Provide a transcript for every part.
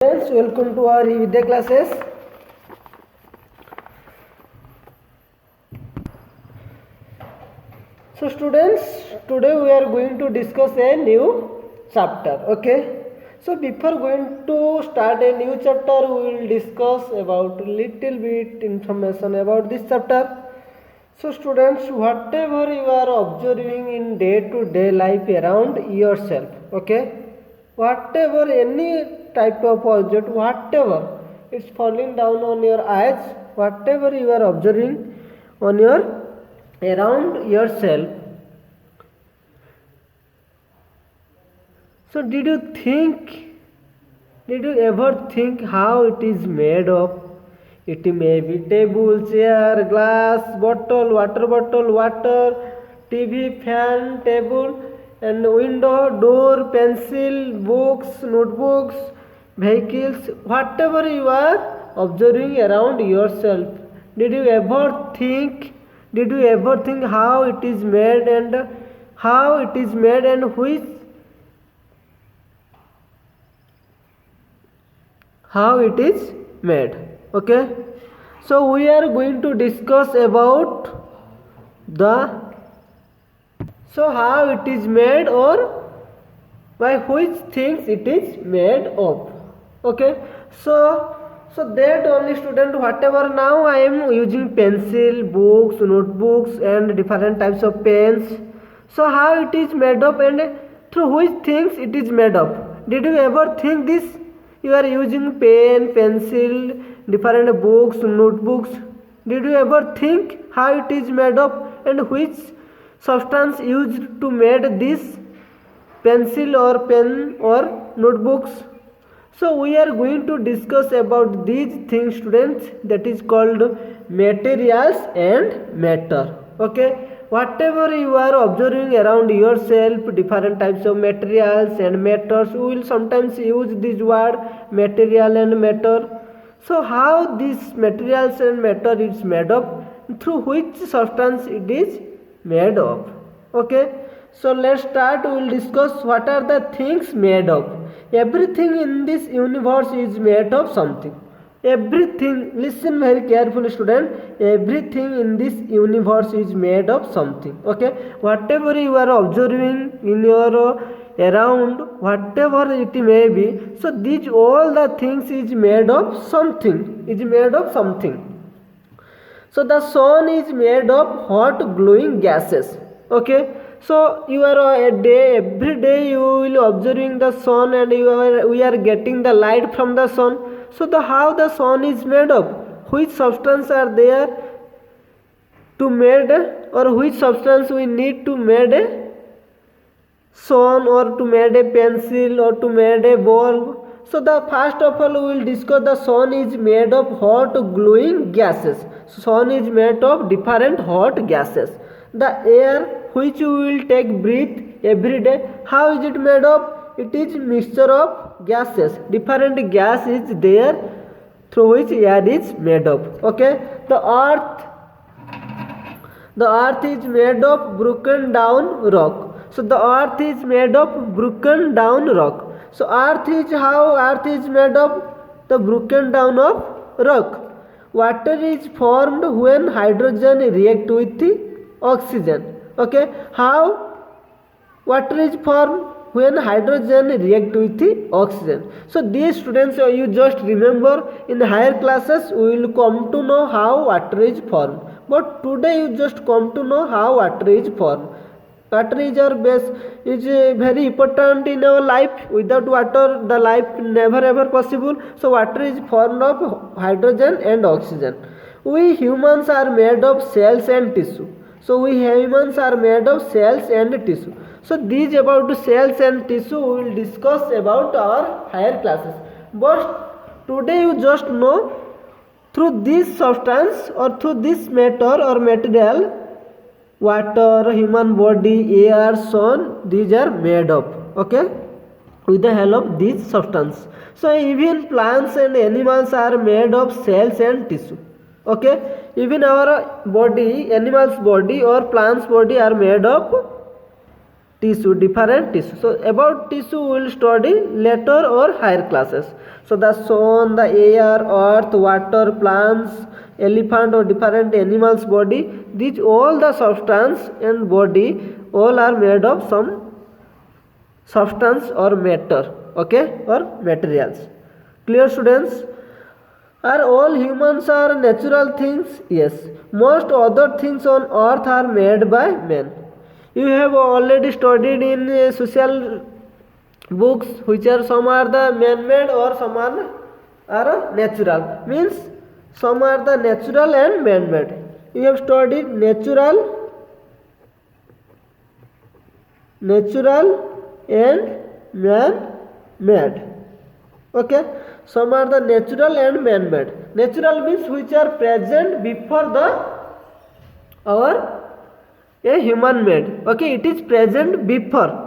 Friends, welcome to our Vidya classes. So students, today we are going to discuss a new chapter. Okay. So before going to start a new chapter, we will discuss about little bit information about this chapter. So students, whatever you are observing in day-to-day life around yourself, okay, whatever any type of object, whatever it's falling down on your eyes, whatever you are observing on your around yourself. So did you ever think how it is made of? It may be table, chair, glass, bottle, water, TV, fan, table, and window, door, pencil, books, notebooks, vehicles, whatever you are observing around yourself. Did you ever think how it is made and how it is made? Okay, so we are going to discuss about how it is made or by which things it is made of. Okay, so that only student, whatever now I am using pencil, books, notebooks and different types of pens. So how it is made of and through which things it is made of? Did you ever think this? You are using pen, pencil, different books, notebooks. Did you ever think how it is made of and which substance used to made this pencil or pen or notebooks? So we are going to discuss about these things, students, that is called materials and matter. Okay, whatever you are observing around yourself, different types of materials and matters, we will sometimes use this word material and matter. So how these materials and matter is made of, through which substance it is made of. Okay, so let's start. We will discuss what are the things made of. Everything in this universe is made of something. Everything, listen very carefully, student. Everything in this universe is made of something. Okay, whatever you are observing in your around, whatever it may be, so these all the things is made of something. So the sun is made of hot glowing gases. Okay, so you are every day you will observing the sun and we are getting the light from the sun. So the how the sun is made of, which substance are there to made, or which substance we need to made a sun or to made a pencil or to made a bulb. So the first of all we will discuss the sun is made of hot glowing gases. Sun is made of different hot gases. The air which you will take breathe every day, how is it made of? It is mixture of gases. Different gas is there through which air is made of. Okay, the earth is made of broken down rock. So the earth is made of broken down rock. So earth is how earth is made of? The broken down of rock. Water is formed when hydrogen react with the oxygen. Okay, how water is formed? When hydrogen react with the oxygen. So these students, you just remember in higher classes we will come to know how water is formed, but today you just come to know how water is formed. Water is our base, is very important in our life. Without water the life never ever possible. So water is formed of hydrogen and oxygen. We humans are made of cells and tissue. So we humans are made of cells and tissue. So these about cells and tissue we will discuss about our higher classes. But today you just know through this substance or through this matter or material, water, human body, air, sun, these are made of. Okay, with the help of this substance. So even plants and animals are made of cells and tissue. Okay, even our body, animals body or plants body are made of tissue, different tissue. So about tissue we will study later or higher classes. So the sun, the air, earth, water, plants, elephant or different animals body, these all the substance and body all are made of some substance or matter, okay, or materials. Clear students? Are all humans are natural things? Yes. Most other things on earth are made by men. You have already studied in social books which are some are the man-made or some are natural. Means some are the natural and man-made. You have studied natural and man-made. Okay, some are the natural and man-made. Natural means which are present before our a human made. Okay, it is present before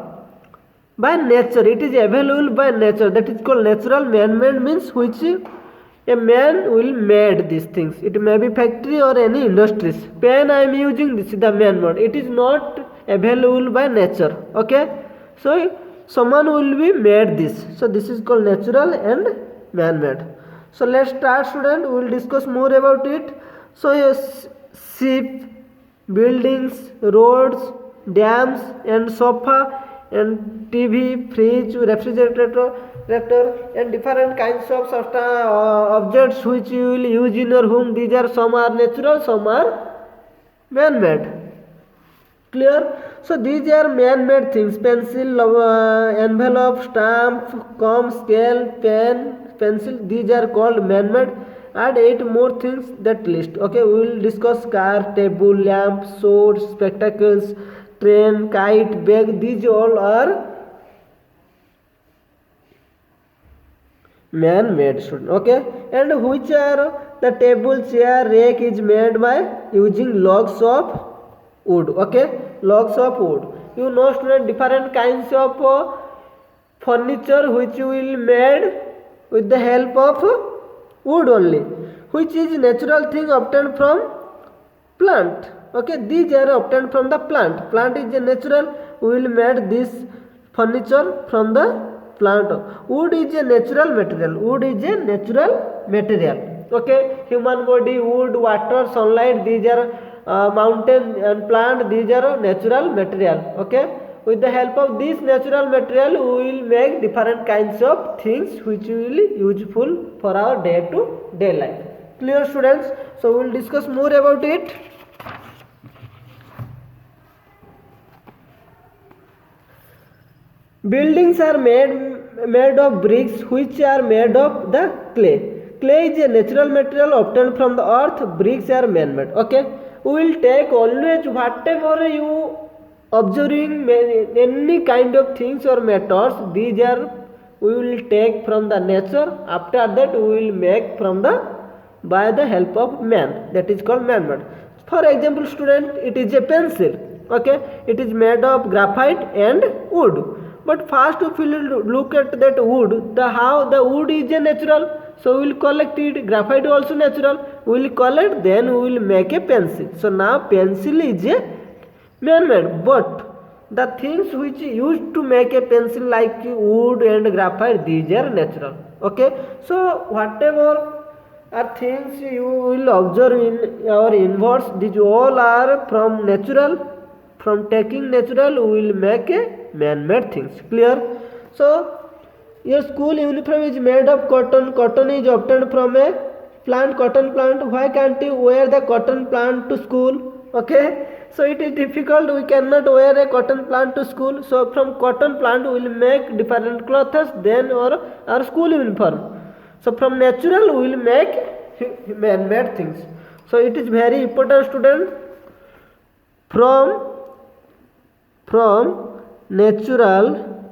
by nature, it is available by nature, that is called natural. Man-made means which a man will made these things. It may be factory or any industries. Pen I am using, this is the man-made, it is not available by nature. Okay, so someone will be made this, so this is called natural and man-made. So let's start student, we will discuss more about it. So yes, ship, buildings, roads, dams and sofa and TV, fridge, refrigerator and different kinds of objects which you will use in your home. These are some are natural, some are man-made. Clear? So these are man-made things: pencil, envelope, stamp, comb, scale, pen, pencil. These are called man-made. Add 8 more things that list. Okay, we will discuss car, table, lamp, sword, spectacles, train, kite, bag. These all are man-made student. Okay, and which are the table, chair, rake is made by using logs of wood. Okay, logs of wood. You know student, different kinds of furniture which will made with the help of wood only, which is natural thing obtained from plant. Okay, these are obtained from the plant. Plant is a natural, we will made this furniture from the plant. Wood is a natural material. Wood is a natural material. Okay, human body, wood, water, sunlight, these are mountain and plant, these are natural material. Okay, with the help of this natural material we will make different kinds of things which will be useful for our day to day life. Clear students? So we will discuss more about it. Buildings are made of bricks which are made of the clay. Clay is a natural material obtained from the earth. Bricks are man-made. Okay, we will take always whatever you observing any kind of things or matters, these are we will take from the nature. After that we will make from the by the help of man, that is called man-made. For example student, it is a pencil. Okay, it is made of graphite and wood. But first if we look at that wood, how the wood is a natural, so we will collect it. Graphite also natural, we will collect, then we will make a pencil. So now pencil is a man-made, but the things which used to make a pencil like wood and graphite, these are natural. Okay, so whatever are things you will observe in our inverse, these all are from natural. From taking natural we will make a man-made things. Clear? So your school uniform is made of cotton. Cotton is obtained from a plant, cotton plant. Why can't you wear the cotton plant to school? Okay, so it is difficult, we cannot wear a cotton plant to school. So from cotton plant we will make different clothes, then our school uniform. So from natural we will make man-made things. So it is very important student, from natural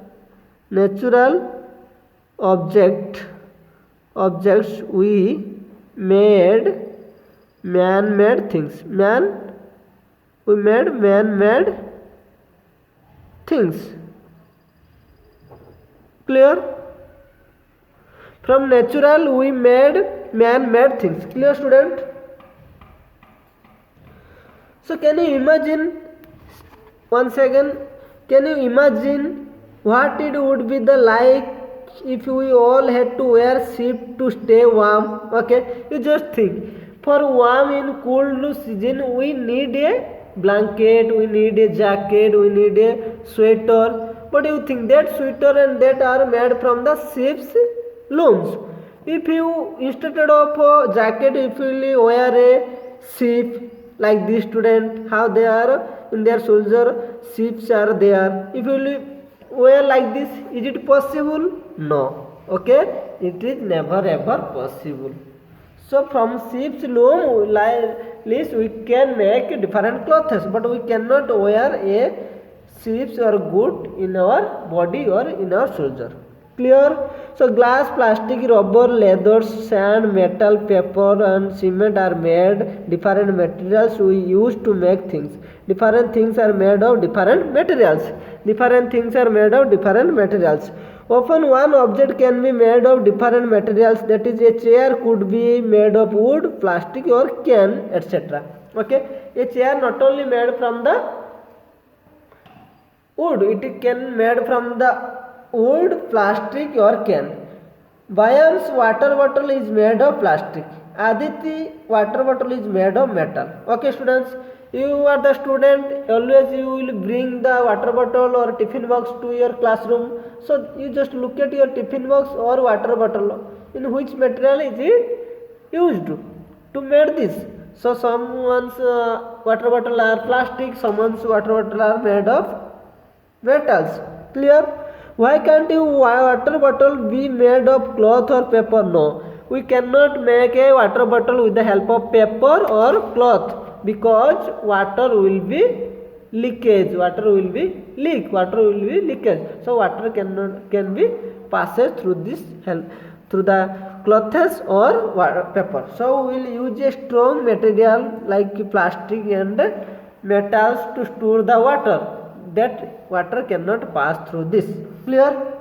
objects we made man-made things. We made man-made things. Clear? From natural we made man-made things. Clear student? So can you imagine, once again Can you imagine what it would be the like if we all had to wear sheep to stay warm? Okay, you just think. For warm in cold season, we need a blanket, we need a jacket, we need a sweater. But you think that sweater and that are made from the sheep's looms. If you instead of a jacket, if you wear a sheep like this student, how they are in their soldier, sheeps are there. If you wear like this, is it possible? No. Okay, it is never ever possible. So from sheep's loom, at least we can make different clothes, but we cannot wear a sheep's or goat in our body or in our soldier. Clear? So glass, plastic, rubber, leather, sand, metal, paper and cement are made different materials we use to make things. Different things are made of different materials. Different things are made of different materials. Often one object can be made of different materials, that is a chair could be made of wood, plastic or can, etc. Okay, a chair not only made from the wood, it can made from the wood, plastic or can. Bayam's water bottle is made of plastic. Aditi water bottle is made of metal. Okay students, you are the student, always you will bring the water bottle or tiffin box to your classroom. So you just look at your tiffin box or water bottle, in which material is it used to make this. So someone's water bottle are plastic, someone's water bottle are made of metals. Clear? Why can't your water bottle be made of cloth or paper? No, we cannot make a water bottle with the help of paper or cloth, because water will be leakage, water will be leakage. So water can be passed through this through the clothes or paper. So we will use a strong material like plastic and metals to store the water. That water cannot pass through this. Clear?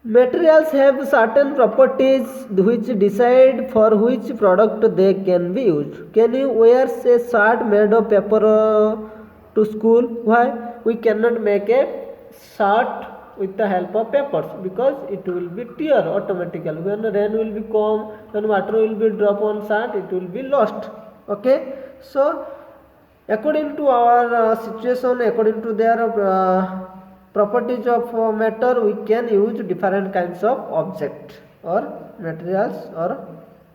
Materials have certain properties which decide for which product they can be used. Can you wear a shirt made of paper to school? Why? We cannot make a shirt with the help of papers, because it will be tear automatically. When rain will be come, when water will be drop on shirt, it will be lost. Okay, so according to our situation, according to their properties of matter, we can use different kinds of object or materials or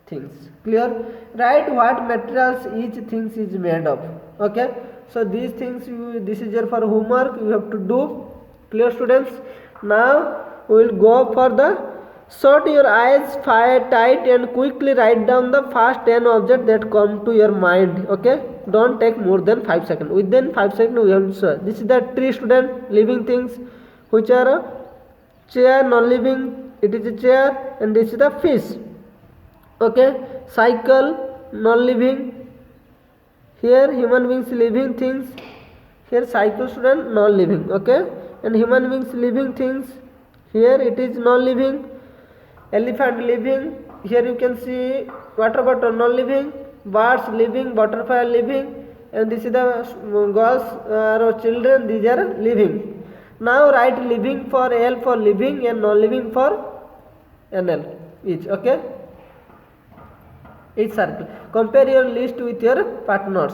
things. Clear? Write what materials each thing is made of. Okay, so these things this is your for homework you have to do. Clear students? Now we will go for the shut your eyes tight and quickly write down the first 10 objects that come to your mind. Okay, don't take more than 5 seconds. Within 5 seconds we have to search. This is the tree student, living things, which are a chair, non-living, it is a chair, and this is the fish. Okay, cycle, non-living, here human beings, living things, here cycle student, non-living. Okay, and human beings, living things, here it is non-living. Elephant living, here you can see water bottle non-living, birds living, butterfly living, and this is the girls or children, these are living. Now write living for L for living and non-living for NL each. Okay, each circle. Compare your list with your partners.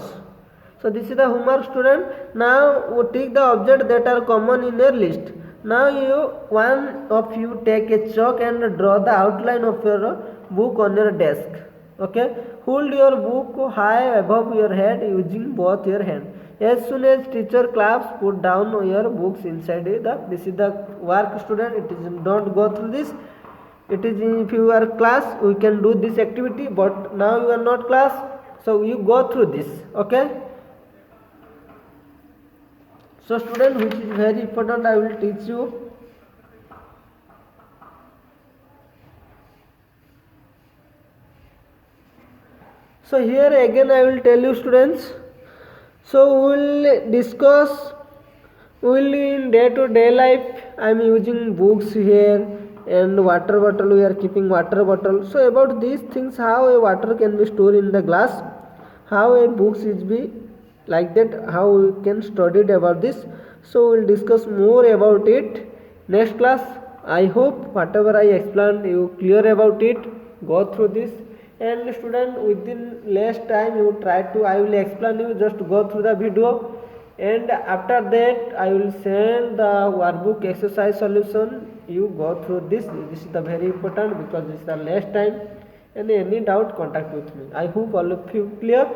So this is the homework student. Now take the objects that are common in your list. Now one of you take a chalk and draw the outline of your book on your desk. Okay, hold your book high above your head using both your hands. As soon as teacher claps, put down your books inside this is the work student. It is don't go through this. It is if you are class, we can do this activity, but now you are not class, so you go through this. Okay. So student, which is very important, I will teach you. So here again I will tell you students. So we will discuss, in day to day life, I am using books here and water bottle, we are keeping water bottle. So about these things, how a water can be stored in the glass, how a books is be like that how we can study about this. So we'll discuss more about it next class. I hope whatever I explained you clear about it. Go through this, and student within less time you try to, I will explain you, just go through the video, and after that I will send the workbook exercise solution. You go through this is the very important, because this is the last time, and any doubt contact with me. I hope all of you clear.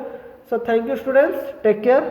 So thank you students, take care.